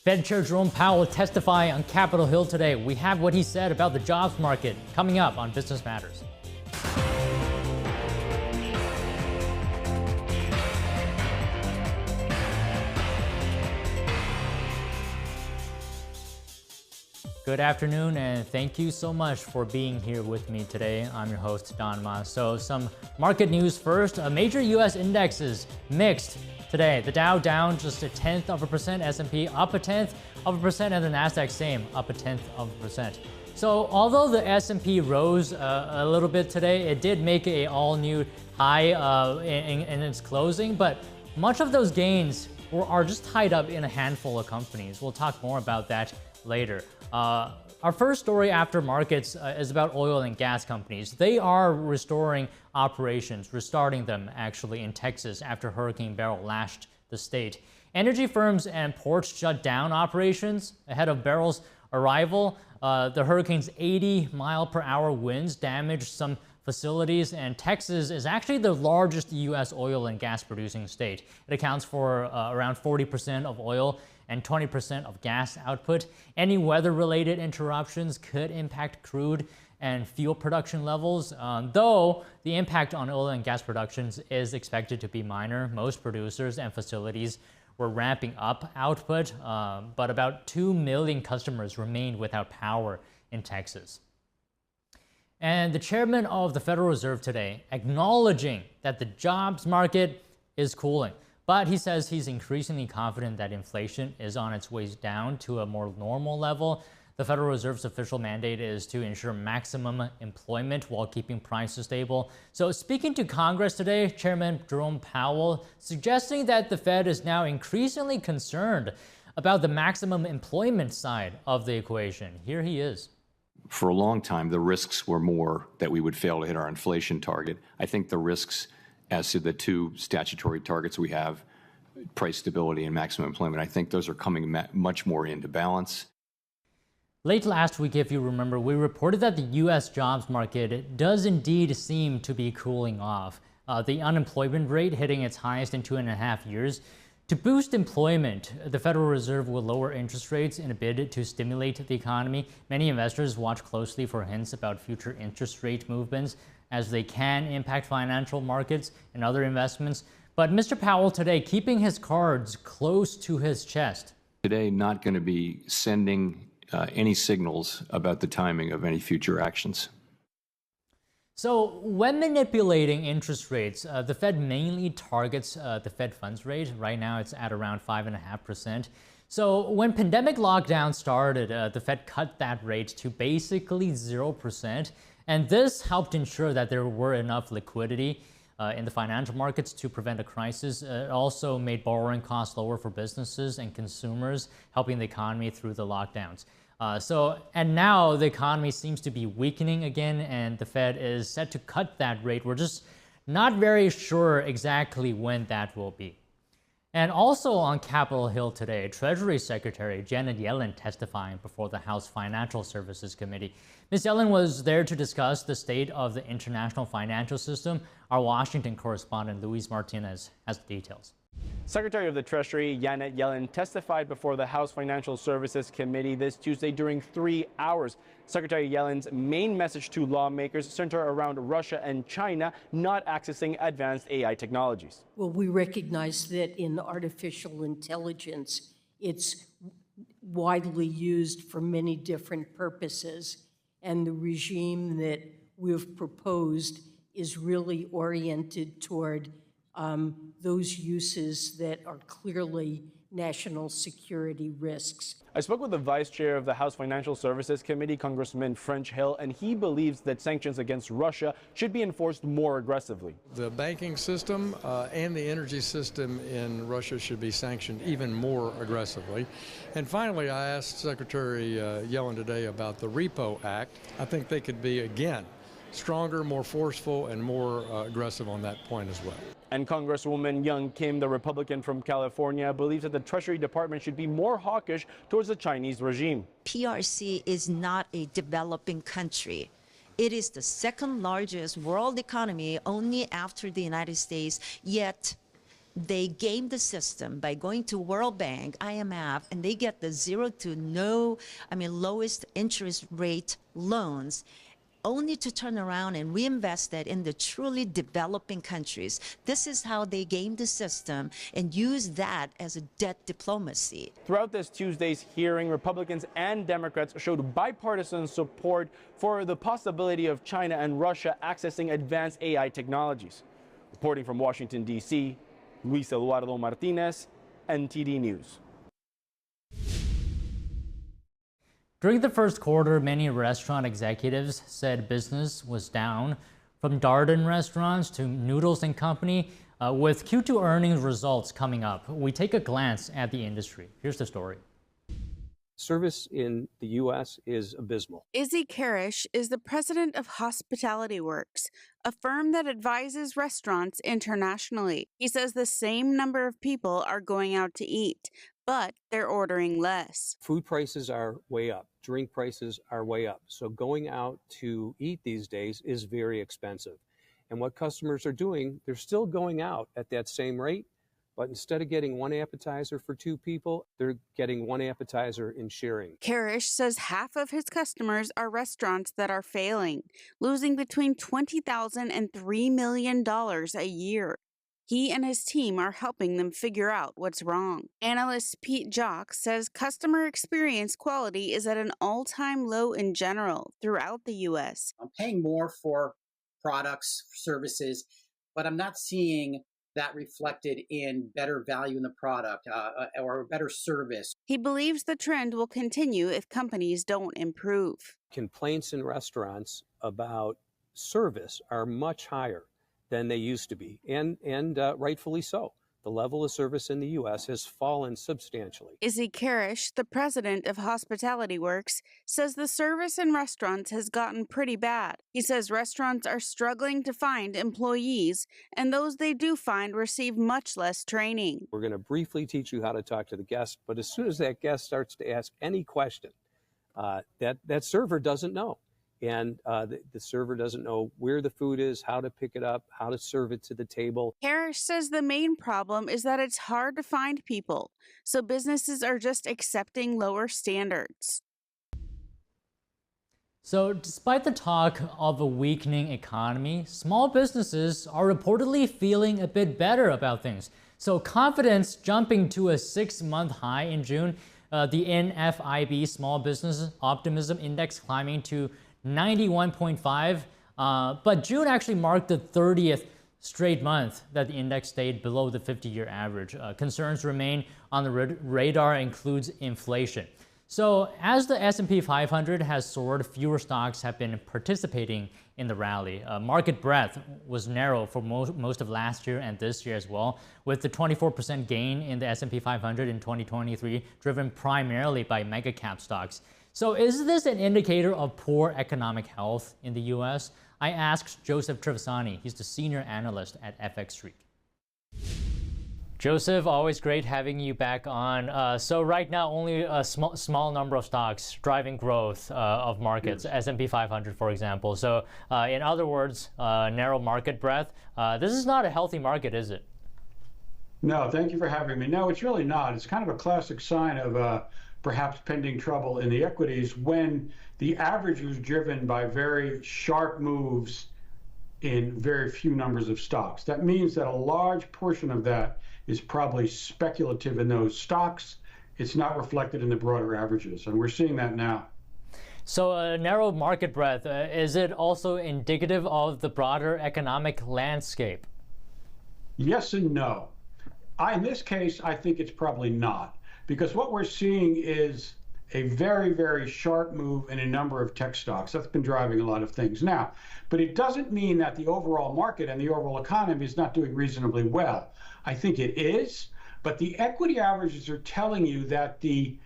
Fed Chair Jerome Powell will testify on Capitol Hill today. We have what he said about the jobs market coming up on Business Matters. Good afternoon, and thank you so much for being here with me today. I'm your host, Don Ma. So some market news first. Major U.S. indexes mixed today. The Dow down just 0.1%, S&P up 0.1%, and the Nasdaq same, up 0.1%. So although the S&P rose a little bit today, it did make a all-new high in its closing, but much of those gains are just tied up in a handful of companies. We'll talk more about that later. Our first story after markets is about oil and gas companies. They are restoring operations, restarting them actually in Texas after Hurricane Beryl lashed the state. Energy firms and ports shut down operations ahead of Beryl's arrival. The hurricane's 80-mile-per-hour winds damaged some facilities, and Texas is actually the largest U.S. oil and gas producing state. It accounts for around 40% of oil and 20% of gas output. Any weather-related interruptions could impact crude and fuel production levels, though the impact on oil and gas productions is expected to be minor. Most producers and facilities were ramping up output, but about 2 million customers remained without power in Texas. And the chairman of the Federal Reserve today acknowledging that the jobs market is cooling. But he says he's increasingly confident that inflation is on its way down to a more normal level. The Federal Reserve's official mandate is to ensure maximum employment while keeping prices stable. So speaking to Congress today, Chairman Jerome Powell suggesting that the Fed is now increasingly concerned about the maximum employment side of the equation. Here he is. For a long time, the risks were more that we would fail to hit our inflation target. I think the risks as to the two statutory targets we have, price stability and maximum employment, I think those are coming much more into balance. Late last week, if you remember, we reported that the U.S. jobs market does indeed seem to be cooling off. The unemployment rate hitting its highest in 2.5 years. To boost employment, the Federal Reserve will lower interest rates in a bid to stimulate the economy. Many investors watch closely for hints about future interest rate movements, as they can impact financial markets and other investments. But Mr. Powell today keeping his cards close to his chest. Today, not going to be sending any signals about the timing of any future actions. So when manipulating interest rates, the Fed mainly targets the Fed funds rate. Right now, it's at around 5.5%. So when pandemic lockdown started, the Fed cut that rate to basically 0%. And this helped ensure that there were enough liquidity in the financial markets to prevent a crisis. It also made borrowing costs lower for businesses and consumers, helping the economy through the lockdowns. And now the economy seems to be weakening again, and the Fed is set to cut that rate. We're just not very sure exactly when that will be. And also on Capitol Hill today, Treasury Secretary Janet Yellen testifying before the House Financial Services Committee. Ms. Yellen was there to discuss the state of the international financial system. Our Washington correspondent Luis Martinez has the details. Secretary of the Treasury Janet Yellen testified before the House Financial Services Committee this Tuesday during 3 hours. Secretary Yellen's main message to lawmakers centered around Russia and China not accessing advanced AI technologies. Well, we recognize that in artificial intelligence, it's widely used for many different purposes, and the regime that we've proposed is really oriented toward those uses that are clearly national security risks. I spoke with the Vice Chair of the House Financial Services Committee, Congressman French Hill, and he believes that sanctions against Russia should be enforced more aggressively. The banking system and the energy system in Russia should be sanctioned even more aggressively. And finally, I asked Secretary Yellen today about the Repo Act. I think they could be, again, stronger, more forceful, and more aggressive on that point as well. And Congresswoman Young Kim, the Republican from California, believes that the Treasury Department should be more hawkish towards the Chinese regime. PRC is not a developing country. It is the second largest world economy only after the United States, yet they game the system by going to World Bank, IMF, and they get the lowest interest rate loans, only to turn around and reinvest that in the truly developing countries. This is how they game the system and use that as a debt diplomacy. Throughout this Tuesday's hearing, Republicans and Democrats showed bipartisan support for the possibility of China and Russia accessing advanced AI technologies. Reporting from Washington, D.C., Luis Eduardo Martinez, NTD News. During the first quarter, many restaurant executives said business was down, from Darden restaurants to Noodles & Company. With Q2 earnings results coming up, we take a glance at the industry. Here's the story. Service in the U.S. is abysmal. Izzy Karish is the president of Hospitality Works, a firm that advises restaurants internationally. He says the same number of people are going out to eat, but they're ordering less. Food prices are way up. Drink prices are way up. So going out to eat these days is very expensive. And what customers are doing, they're still going out at that same rate, but instead of getting one appetizer for two people, they're getting one appetizer and sharing. Karish says half of his customers are restaurants that are failing, losing between $20,000 and $3 million a year. He and his team are helping them figure out what's wrong. Analyst Pete Jock says customer experience quality is at an all-time low in general throughout the U.S. I'm paying more for products, services, but I'm not seeing that reflected in better value in the product or better service. He believes the trend will continue if companies don't improve. Complaints in restaurants about service are much higher than they used to be, and rightfully so. The level of service in the U.S. has fallen substantially. Izzy Karish, the president of Hospitality Works, says the service in restaurants has gotten pretty bad. He says restaurants are struggling to find employees, and those they do find receive much less training. We're going to briefly teach you how to talk to the guest, but as soon as that guest starts to ask any question, that server doesn't know. And the server doesn't know where the food is, how to pick it up, how to serve it to the table. Harris says the main problem is that it's hard to find people, so businesses are just accepting lower standards. So despite the talk of a weakening economy, small businesses are reportedly feeling a bit better about things. So confidence jumping to a 6-month high in June, the NFIB Small Business Optimism Index climbing to 91.5, but June actually marked the 30th straight month that the index stayed below the 50-year average. Concerns remain on the radar, includes inflation. So as the S&P 500 has soared, fewer stocks have been participating in the rally. Market breadth was narrow for most of last year and this year as well, with the 24% gain in the S&P 500 in 2023 driven primarily by mega cap stocks. So is this an indicator of poor economic health in the U.S.? I asked Joseph Trevisani. He's the senior analyst at FX Street. Joseph, always great having you back on. So right now, only a small number of stocks driving growth of markets, yes. S&P 500, for example. So in other words, narrow market breadth. This is not a healthy market, is it? No, thank you for having me. No, it's really not. It's kind of a classic sign of perhaps pending trouble in the equities when the average was driven by very sharp moves in very few numbers of stocks. That means that a large portion of that is probably speculative in those stocks. It's not reflected in the broader averages, and we're seeing that now. So a narrow market breadth, is it also indicative of the broader economic landscape? Yes and no. In this case, I think it's probably not. Because what we're seeing is a very, very sharp move in a number of tech stocks. That's been driving a lot of things now. But it doesn't mean that the overall market and the overall economy is not doing reasonably well. I think it is, but the equity averages are telling you that the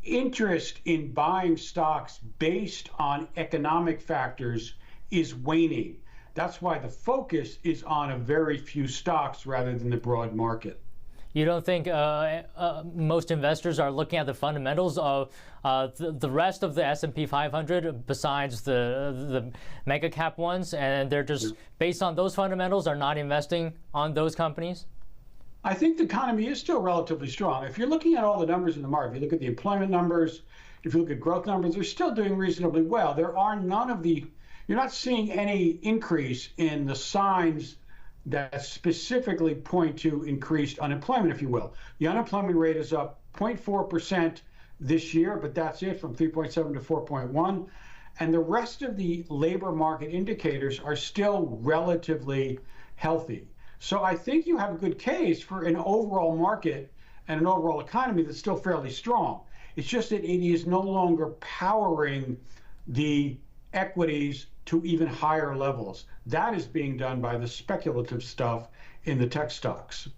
interest in buying stocks based on economic factors is waning. That's why the focus is on a very few stocks rather than the broad market. You don't think most investors are looking at the fundamentals of the rest of the S&P 500 besides the mega cap ones, and they're just based on those fundamentals are not investing on those companies? I think the economy is still relatively strong. If you're looking at all the numbers in the market, if you look at the employment numbers, if you look at growth numbers, they're still doing reasonably well. There are you're not seeing any increase in the signs that specifically point to increased unemployment, if you will. The unemployment rate is up 0.4% this year, but that's it, from 3.7 to 4.1. And the rest of the labor market indicators are still relatively healthy. So I think you have a good case for an overall market and an overall economy that's still fairly strong. It's just that it is no longer powering the equities to even higher levels. That is being done by the speculative stuff in the tech stocks.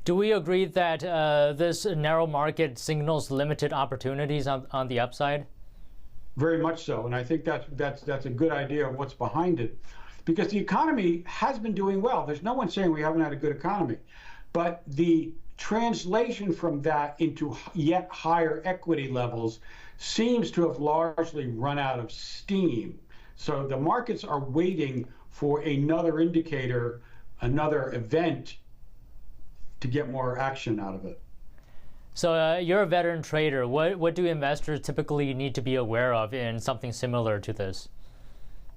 Do we agree that this narrow market signals limited opportunities on the upside? Very much so, and I think that's a good idea of what's behind it, because the economy has been doing well. There's no one saying we haven't had a good economy, but the translation from that into yet higher equity levels seems to have largely run out of steam. So the markets are waiting for another indicator, another event to get more action out of it. So you're a veteran trader. What do investors typically need to be aware of in something similar to this?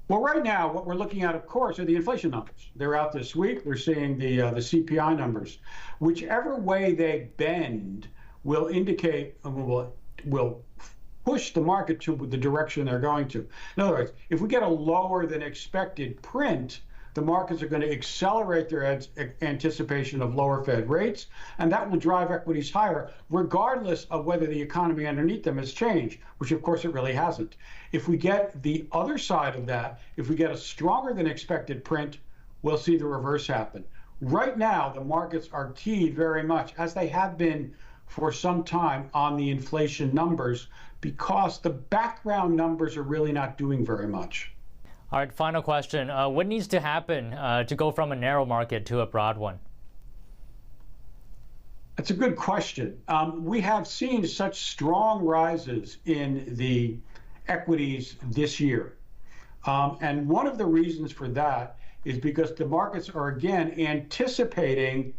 Well, right now, what we're looking at, of course, are the inflation numbers. They're out this week. We're seeing the CPI numbers. Whichever way they bend will indicate, will push the market to the direction they're going to. In other words, if we get a lower than expected print, the markets are going to accelerate their anticipation of lower Fed rates, and that will drive equities higher, regardless of whether the economy underneath them has changed, which of course it really hasn't. If we get the other side of that, if we get a stronger than expected print, we'll see the reverse happen. Right now, the markets are keyed very much, as they have been for some time, on the inflation numbers, because the background numbers are really not doing very much. All right, final question. What needs to happen to go from a narrow market to a broad one? That's a good question. We have seen such strong rises in the equities this year. And one of the reasons for that is because the markets are, again, anticipating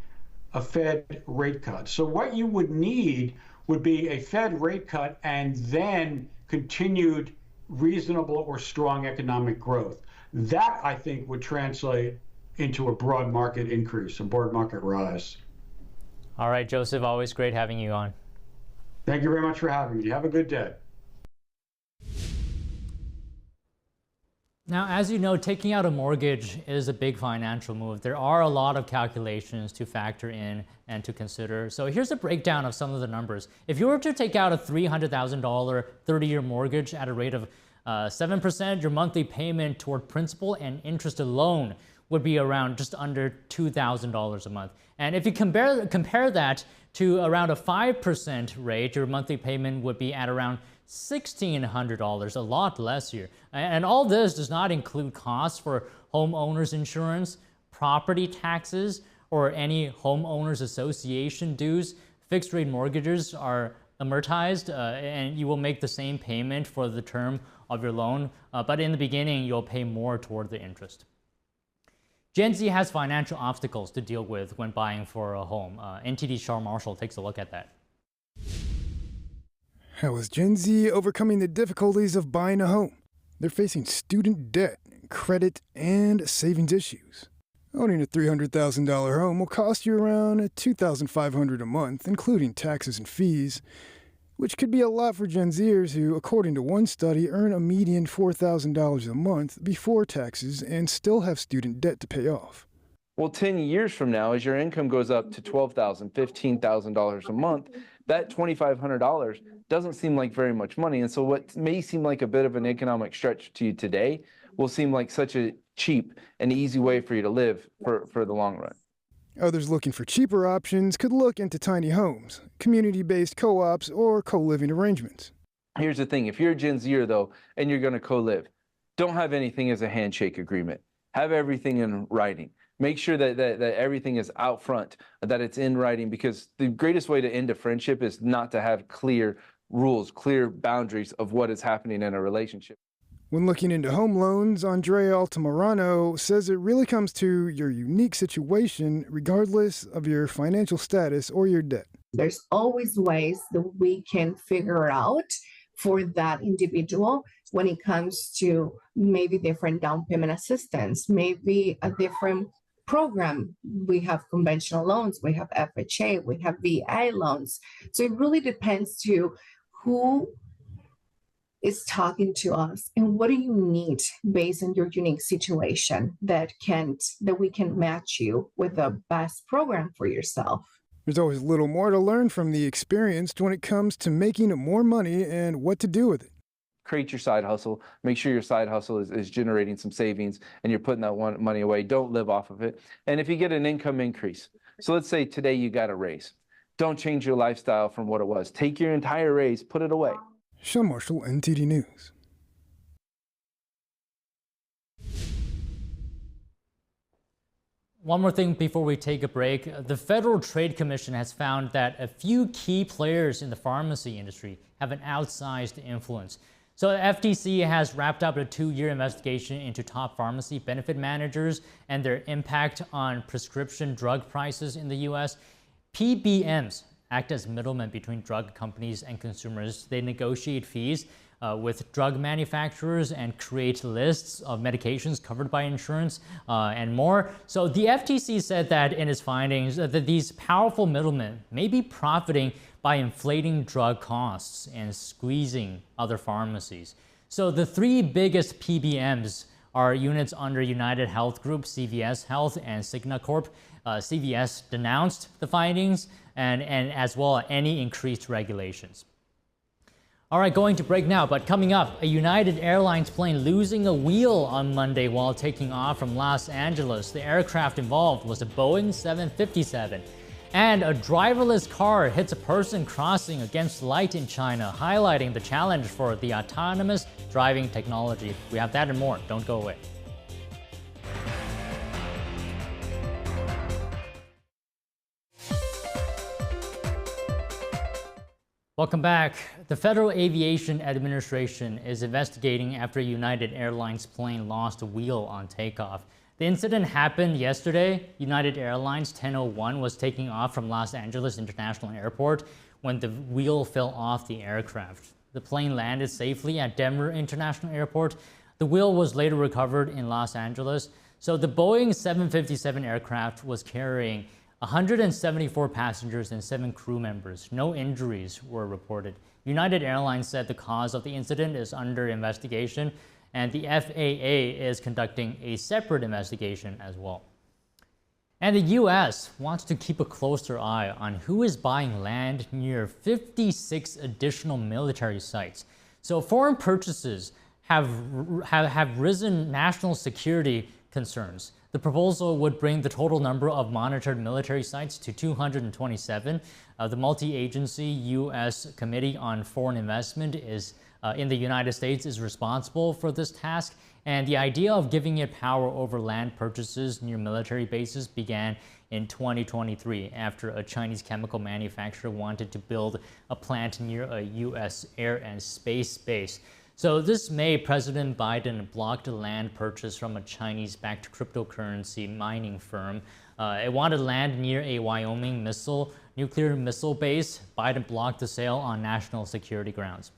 a Fed rate cut. So what you would need would be a Fed rate cut and then continued reasonable or strong economic growth. That, I think, would translate into a broad market increase, a broad market rise. All right, Joseph, always great having you on. Thank you very much for having me. Have a good day. Now, as you know, taking out a mortgage is a big financial move. There are a lot of calculations to factor in and to consider. So here's a breakdown of some of the numbers. If you were to take out a $300,000 30-year mortgage at a rate of 7%, your monthly payment toward principal and interest alone would be around just under $2,000 a month. And if you compare that to around a 5% rate, your monthly payment would be at around $1,600, a lot less here. And all this does not include costs for homeowners insurance, property taxes, or any homeowners association dues. Fixed rate mortgages are amortized, and you will make the same payment for the term of your loan, but in the beginning, you'll pay more toward the interest. Gen Z has financial obstacles to deal with when buying for a home. NTD's Charles Marshall takes a look at that. How is Gen Z overcoming the difficulties of buying a home? They're facing student debt, credit, and savings issues. Owning a $300,000 home will cost you around $2,500 a month, including taxes and fees, which could be a lot for Gen Zers who, according to one study, earn a median $4,000 a month before taxes and still have student debt to pay off. Well, 10 years from now, as your income goes up to $12,000, $15,000 a month, that $2,500 doesn't seem like very much money. And so what may seem like a bit of an economic stretch to you today will seem like such a cheap and easy way for you to live for the long run. Others looking for cheaper options could look into tiny homes, community-based co-ops, or co-living arrangements. Here's the thing. If you're a Gen Zer, though, and you're going to co-live, don't have anything as a handshake agreement. Have everything in writing. Make sure that everything is out front, that it's in writing, because the greatest way to end a friendship is not to have clear rules, clear boundaries of what is happening in a relationship. When looking into home loans, Andrea Altamirano says it really comes to your unique situation regardless of your financial status or your debt. There's always ways that we can figure out for that individual when it comes to maybe different down payment assistance, maybe a different program. We have conventional loans, we have FHA, we have VA loans. So it really depends to who is talking to us and what do you need based on your unique situation that we can match you with the best program for yourself. There's always a little more to learn from the experienced when it comes to making more money and what to do with it. Create your side hustle. Make sure your side hustle is generating some savings and you're putting that money away. Don't live off of it. And if you get an income increase, so let's say today you got a raise. Don't change your lifestyle from what it was. Take your entire raise, put it away. Sean Marshall, NTD News. One more thing before we take a break. The Federal Trade Commission has found that a few key players in the pharmacy industry have an outsized influence. So the FTC has wrapped up a 2-year investigation into top pharmacy benefit managers and their impact on prescription drug prices in the U.S. PBMs act as middlemen between drug companies and consumers. They negotiate fees with drug manufacturers and create lists of medications covered by insurance and more. So the FTC said that in its findings that these powerful middlemen may be profiting by inflating drug costs and squeezing other pharmacies. So the 3 biggest PBMs are units under United Health Group, CVS Health, and Cigna Corp. CVS denounced the findings and as well as any increased regulations. All right, going to break now, but coming up, a United Airlines plane losing a wheel on Monday while taking off from Los Angeles. The aircraft involved was a Boeing 757. And a driverless car hits a person crossing against light in China, highlighting the challenge for the autonomous driving technology. We have that and more. Don't go away. Welcome back. The Federal Aviation Administration is investigating after a United Airlines plane lost a wheel on takeoff. The incident happened yesterday. United Airlines 1001 was taking off from Los Angeles International Airport when the wheel fell off the aircraft. The plane landed safely at Denver International Airport. The wheel was later recovered in Los Angeles. So the Boeing 757 aircraft was carrying 174 passengers and 7 crew members. No injuries were reported. United Airlines said the cause of the incident is under investigation, and the FAA is conducting a separate investigation as well. And the U.S. wants to keep a closer eye on who is buying land near 56 additional military sites. So foreign purchases have risen national security concerns. The proposal would bring the total number of monitored military sites to 227. The multi-agency U.S. Committee on Foreign Investment in the United States is responsible for this task, and the idea of giving it power over land purchases near military bases began in 2023 after a Chinese chemical manufacturer wanted to build a plant near a U.S. air and space base. So this May, President Biden blocked a land purchase from a Chinese-backed cryptocurrency mining firm. It wanted land near a Wyoming nuclear missile base. Biden blocked the sale on national security grounds.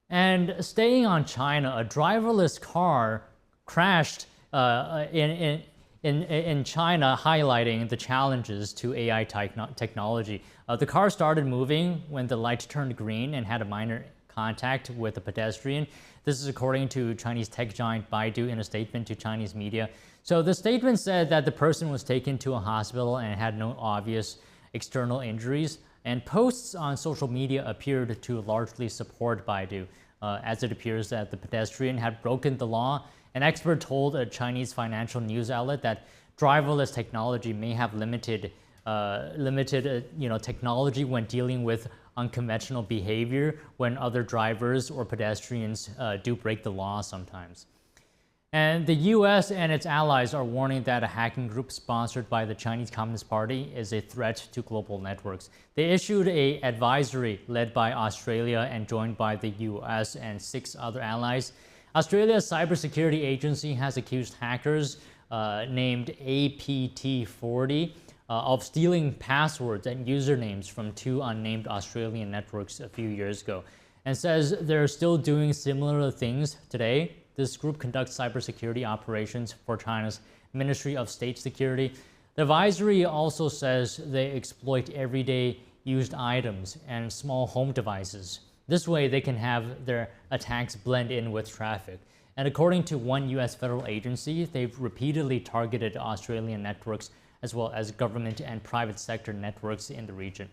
And staying on China, a driverless car crashed in China, highlighting the challenges to AI technology. The car started moving when the light turned green and had a minor contact with a pedestrian. This is according to Chinese tech giant Baidu in a statement to Chinese media. So the statement said that the person was taken to a hospital and had no obvious external injuries. And posts on social media appeared to largely support Baidu, as it appears that the pedestrian had broken the law. An expert told a Chinese financial news outlet that driverless technology may have limited technology when dealing with unconventional behavior when other drivers or pedestrians do break the law sometimes. And the U.S. and its allies are warning that a hacking group sponsored by the Chinese Communist Party is a threat to global networks. They issued an advisory led by Australia and joined by the U.S. and 6 other allies. Australia's cybersecurity agency has accused hackers named APT40 of stealing passwords and usernames from 2 unnamed Australian networks a few years ago, and says they're still doing similar things today. This group conducts cybersecurity operations for China's Ministry of State Security. The advisory also says they exploit everyday used items and small home devices. This way, they can have their attacks blend in with traffic. And according to one U.S. federal agency, they've repeatedly targeted Australian networks as well as government and private sector networks in the region.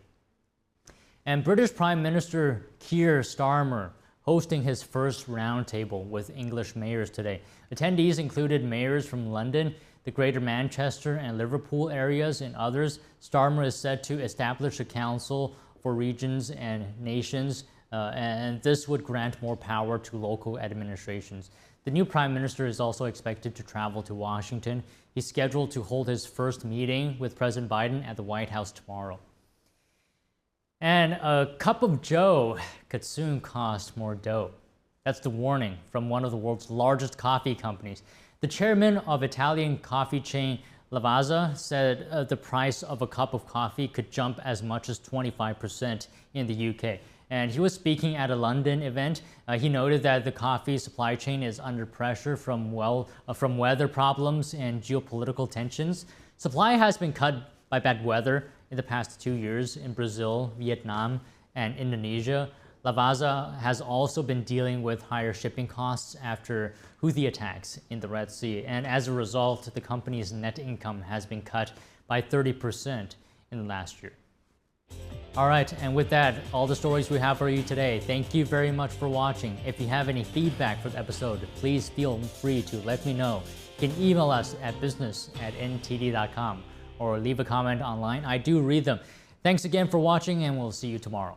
And British Prime Minister Keir Starmer hosting his first roundtable with English mayors today. Attendees included mayors from London, the Greater Manchester and Liverpool areas, and others. Starmer is set to establish a council for regions and nations, and this would grant more power to local administrations. The new Prime Minister is also expected to travel to Washington. He's scheduled to hold his first meeting with President Biden at the White House tomorrow. And a cup of joe could soon cost more dough. That's the warning from one of the world's largest coffee companies. The chairman of Italian coffee chain Lavazza said the price of a cup of coffee could jump as much as 25% in the UK. And he was speaking at a London event. He noted that the coffee supply chain is under pressure from weather problems and geopolitical tensions. Supply has been cut by bad weather in the past 2 years in Brazil, Vietnam, and Indonesia. Lavazza has also been dealing with higher shipping costs after Houthi attacks in the Red Sea. And as a result, the company's net income has been cut by 30% in the last year. All right, and with that, all the stories we have for you today. Thank you very much for watching. If you have any feedback for the episode, please feel free to let me know. You can email us at business@ntd.com or leave a comment online. I do read them. Thanks again for watching, and we'll see you tomorrow.